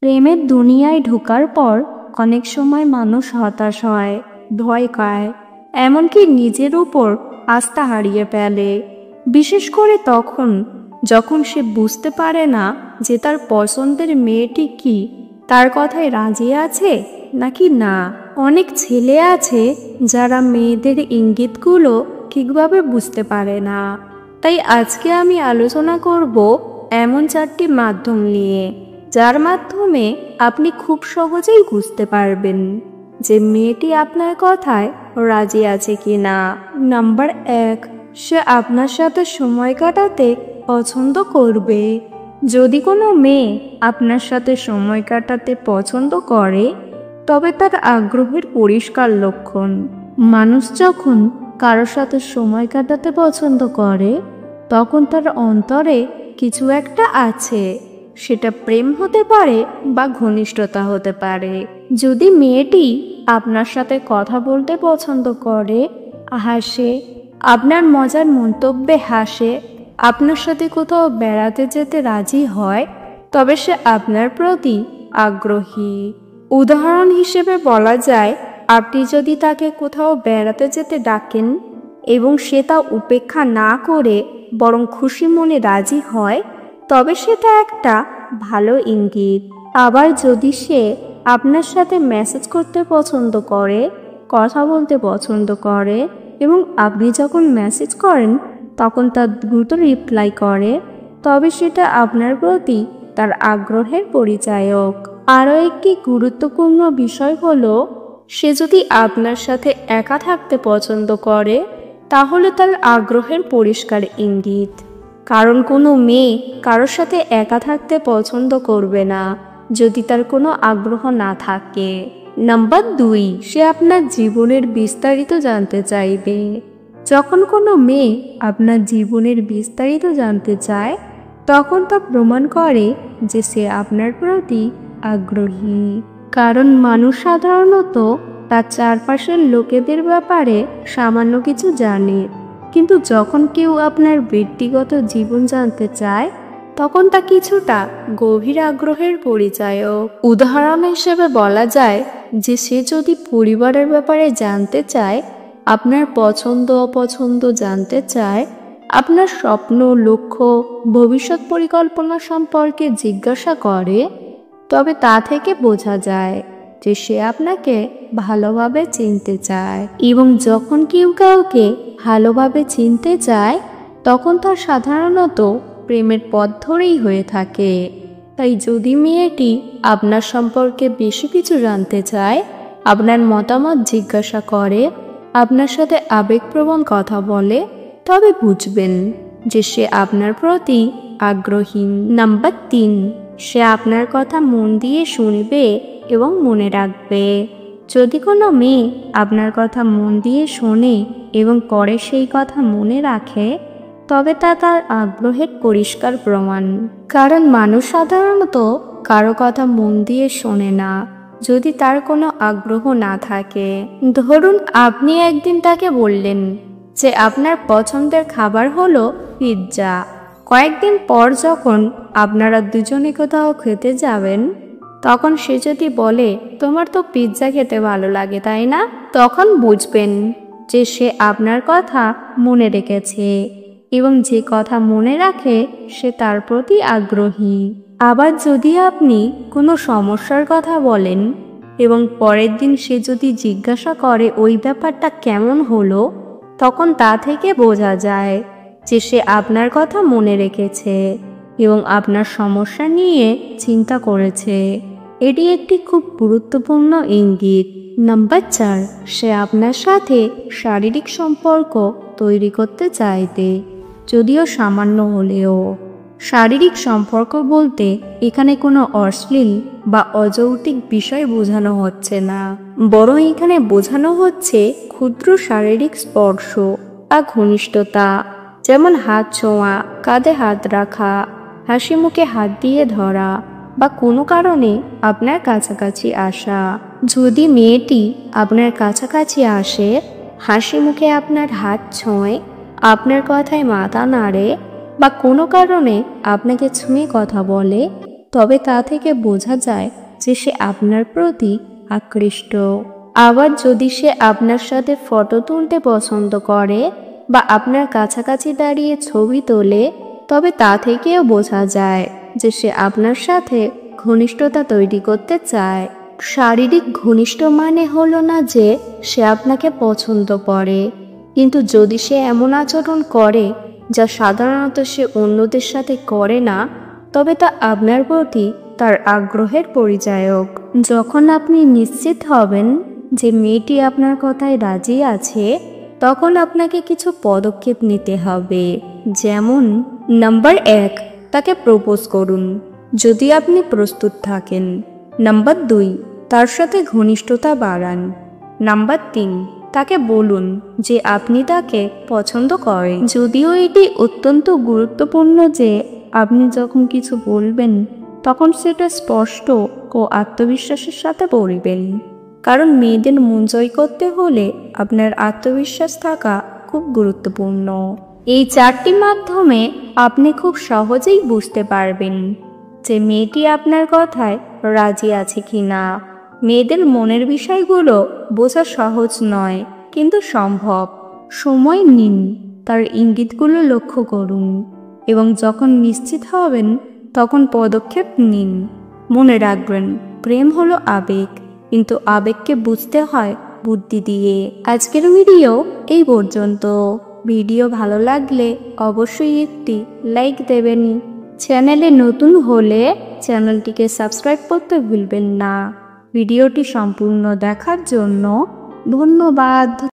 প্রেমের দুনিয়ায় ঢোকার পর অনেক সময় মানুষ হতাশ হয়, ভয় পায়, এমনকি নিজের উপর আস্থা হারিয়ে ফেলে। বিশেষ করে তখন যখন সে বুঝতে পারে না যে তার পছন্দের মেয়েটি কি তার কথায় রাজি আছে নাকি না। অনেক ছেলে আছে যারা মেয়েদের ইঙ্গিতগুলো ঠিকভাবে বুঝতে পারে না। তাই আজকে আমি আলোচনা করব এমন 4টি মাধ্যম নিয়ে, যার মাধ্যমে আপনি খুব সহজেই বুঝতে পারবেন যে মেয়েটি আপনার কথায় রাজি আছে কিনা। নাম্বার 1, সে আপনার সাথে সময় কাটাতে পছন্দ করবে। যদি কোনো মেয়ে আপনার সাথে সময় কাটাতে পছন্দ করে, তবে তার আগ্রহের পরিষ্কার লক্ষণ। মানুষ যখন কারোর সাথে সময় কাটাতে পছন্দ করে, তখন তার অন্তরে কিছু একটা আছে। সেটা প্রেম হতে পারে বা ঘনিষ্ঠতা হতে পারে। যদি মেয়েটি আপনার সাথে কথা বলতে পছন্দ করে, হাসে, আপনার মজার মন্তব্যে হাসে, আপনার সাথে কোথাও বেড়াতে যেতে রাজি হয়, তবে সে আপনার প্রতি আগ্রহী। উদাহরণ হিসেবে বলা যায়, আপনি যদি তাকে কোথাও বেড়াতে যেতে ডাকেন এবং সে তা উপেক্ষা না করে বরং খুশি মনে রাজি হয়, তবে সেটা একটা ভালো ইঙ্গিত। আবার যদি সে আপনার সাথে মেসেজ করতে পছন্দ করে, কথা বলতে পছন্দ করে এবং আপনি যখন মেসেজ করেন তখন তার দ্রুত রিপ্লাই করে, তবে সেটা আপনার প্রতি তার আগ্রহের পরিচায়ক। আরও একটি গুরুত্বপূর্ণ বিষয় হলো, সে যদি আপনার সাথে একা থাকতে পছন্দ করে, তাহলে তার আগ্রহের পরিষ্কার ইঙ্গিত। কারণ কোনো মেয়ে কারোর সাথে একা থাকতে পছন্দ করবে না যদি তার কোনো আগ্রহ না থাকে। নাম্বার 2, সে আপনার জীবনের বিস্তারিত জানতে চাইবে। যখন কোনো মেয়ে আপনার জীবনের বিস্তারিত জানতে চায়, তখন তা প্রমাণ করে যে সে আপনার প্রতি আগ্রহী। কারণ মানুষ সাধারণত তার চারপাশের লোকেদের ব্যাপারে সামান্য কিছু জানে, কিন্তু যখন কেউ আপনার ব্যক্তিগত জীবন জানতে চায়, তখন তা কিছুটা গভীর আগ্রহের পরিচায়ক। উদাহরণ হিসেবে বলা যায় যে সে যদি পরিবারের ব্যাপারে জানতে চায়, আপনার পছন্দ অপছন্দ জানতে চায়, আপনার স্বপ্ন, লক্ষ্য, ভবিষ্যৎ পরিকল্পনা সম্পর্কে জিজ্ঞাসা করে, তবে তা থেকে বোঝা যায় যে সে আপনাকে ভালোভাবে চিনতে চায়। এবং যখন কেউ কাউকে ভালোভাবে চিনতে চায়, তখন তা সাধারণত প্রেমের পথ ধরেই হয়ে থাকে। তাই যদি মেয়েটি আপনার সম্পর্কে বেশি কিছু জানতে চায়, আপনার মতামত জিজ্ঞাসা করে, আপনার সাথে আবেগপ্রবণ কথা বলে, তবে বুঝবেন যে সে আপনার প্রতি আগ্রহী। নাম্বার 3, সে আপনার কথা মন দিয়ে শুনবে এবং মনে রাখবে। যদি কোনো মেয়ে আপনার কথা মন দিয়ে শোনে এবং পরে সেই কথা মনে রাখে, তবে তা তার আগ্রহের পরিষ্কার প্রমাণ। কারণ মানুষ সাধারণত কারো কথা মন দিয়ে শোনে না যদি তার কোনো আগ্রহ না থাকে। ধরুন আপনি একদিন তাকে বললেন যে আপনার পছন্দের খাবার হলো পিৎজা। কয়েকদিন পর যখন আপনারা দুজনে কোথাও খেতে যাবেন, তখন সে যদি বলে, তোমার তো পিৎজা খেতে ভালো লাগে তাই না, তখন বুঝবেন যে সে আপনার কথা মনে রেখেছে এবং যে কথা মনে রাখে সে তার প্রতি আগ্রহী। আবার যদি আপনি কোনো সমস্যার কথা বলেন এবং পরের দিন সে যদি জিজ্ঞাসা করে ওই ব্যাপারটা কেমন হলো, তখন তা থেকে বোঝা যায় যে সে আপনার কথা মনে রেখেছে এবং আপনার সমস্যা নিয়ে চিন্তা করেছে। এটি একটি খুব গুরুত্বপূর্ণ ইঙ্গিত। নাম্বার 4, সে আপনার সাথে শারীরিক সম্পর্ক তৈরি করতে চাইবে, যদিও সামান্য হলেও। শারীরিক সম্পর্ক বলতে এখানে কোনো অশ্লীল বা অযৌক্তিক বিষয় বোঝানো হচ্ছে না, বরং এখানে বোঝানো হচ্ছে ক্ষুদ্র শারীরিক স্পর্শ বা ঘনিষ্ঠতা, যেমন হাত ছোঁয়া, কাঁধে হাত রাখা, হাসি মুখে হাত দিয়ে ধরা বা কোনো কারণে আপনার কাছাকাছি আসা। যদি মেয়েটি আপনার কাছাকাছি আসে, হাসি মুখে আপনার হাত ছোঁয়, আপনার কথায় মাথা নাড়ে বা কোনো কারণে আপনাকে ছুঁয়ে কথা বলে, তবে তা থেকে বোঝা যায় যে সে আপনার প্রতি আকৃষ্ট। আবার যদি সে আপনার সাথে ফটো তুলতে পছন্দ করে বা আপনার কাছাকাছি দাঁড়িয়ে ছবি তোলে, তবে তা থেকেও বোঝা যায় যে সে আপনার সাথে ঘনিষ্ঠতা তৈরি করতে চায়। শারীরিক ঘনিষ্ঠ মানে হলো না যে সে আপনাকে পছন্দ করে, কিন্তু যদি সে এমন আচরণ করে যা সাধারণত সে অন্যদের সাথে করে না, তবে তা আপনার প্রতি তার আগ্রহের পরিচায়ক। যখন আপনি নিশ্চিত হবেন যে মেয়েটি আপনার কথায় রাজি আছে, তখন আপনাকে কিছু পদক্ষেপ নিতে হবে। যেমন নাম্বার 1, তাকে প্রপোজ করুন যদি আপনি প্রস্তুত থাকেন। নাম্বার 2, তার সাথে ঘনিষ্ঠতা বাড়ান। নাম্বার 3, তাকে বলুন যে আপনি তাকে পছন্দ করেন। যদিও এটি অত্যন্ত গুরুত্বপূর্ণ যে আপনি যখন কিছু বলবেন তখন সেটা স্পষ্ট ও আত্মবিশ্বাসের সাথে বলবেন, কারণ মেয়েদের মন জয় করতে হলে আপনার আত্মবিশ্বাস থাকা খুব গুরুত্বপূর্ণ। এই 4টি মাধ্যমে আপনি খুব সহজেই বুঝতে পারবেন যে মেয়েটি আপনার কথায় রাজি আছে কিনা। মেয়েদের মনের বিষয়গুলো বোঝা সহজ নয়, কিন্তু সম্ভব। সময় নিন, তার ইঙ্গিতগুলো লক্ষ্য করুন এবং যখন নিশ্চিত হবেন তখন পদক্ষেপ নিন। মনে রাখবেন, প্রেম হলো আবেগ, কিন্তু আবেগকে বুঝতে হয় বুদ্ধি দিয়ে। আজকের ভিডিও এই পর্যন্ত। ভিডিও ভালো লাগলে অবশ্যই একটি লাইক দেবেন। চ্যানেলে নতুন হলে চ্যানেলটিকে সাবস্ক্রাইব করতে ভুলবেন না। ভিডিওটি সম্পূর্ণ দেখার জন্য ধন্যবাদ।